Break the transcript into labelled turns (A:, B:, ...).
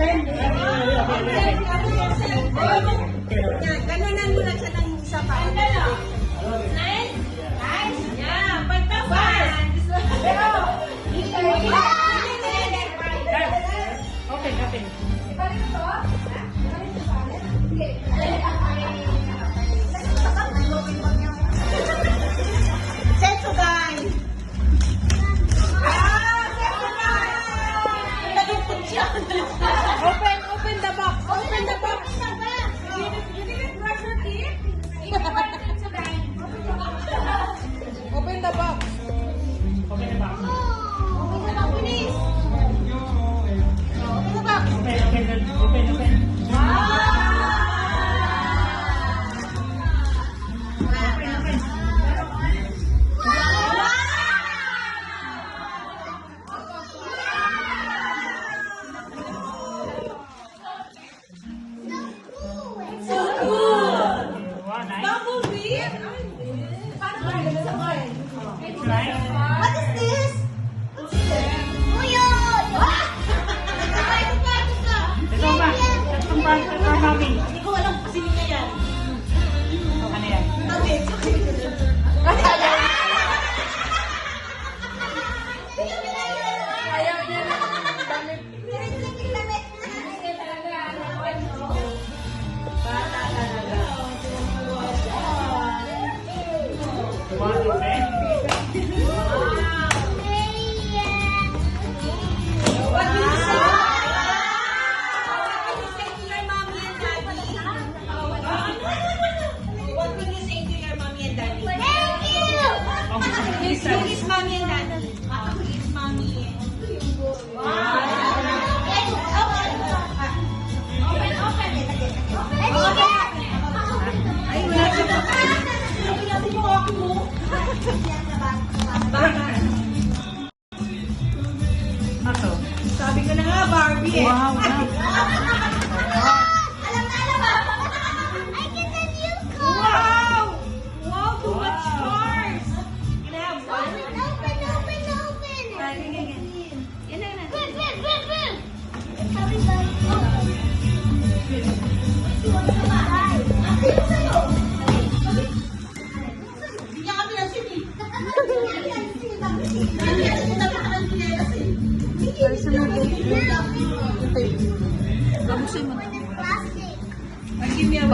A: open.
B: Ganunan mo lang siya ng isa pa. Nice. Nice. Yeah. Pagtapas.
A: Open, open.
B: Setso guys. Nagupot siya. Open the box. Open the box. You didn't brush your teeth? Open the box.
A: Open the box.
B: Open the box, please. Open the box.
A: Open, open. Wow, nice. Right?
B: What is this?
A: Ito ba? Itong para mami.
B: Hindi ko alam kung sino niya yan.
A: Ano yan?
B: Ayaw niya na. Bata talaga.
A: Want to open?
B: What do you say? What will you say to your mommy and daddy? What will you say to your mommy and daddy?
C: Thank you!
B: Who is mommy and daddy? Who is mommy? Ay, wala siya pa. Sabi natin yung ako mo.
A: Ano?
B: Sabi ko na nga, Barbie eh.
A: Wow, wow.
B: Wow! Wow, too much stars! Can I have one? Yan na, yan na. Hindi niya kami nasin eh.
C: Plastic.
B: Ay, give me a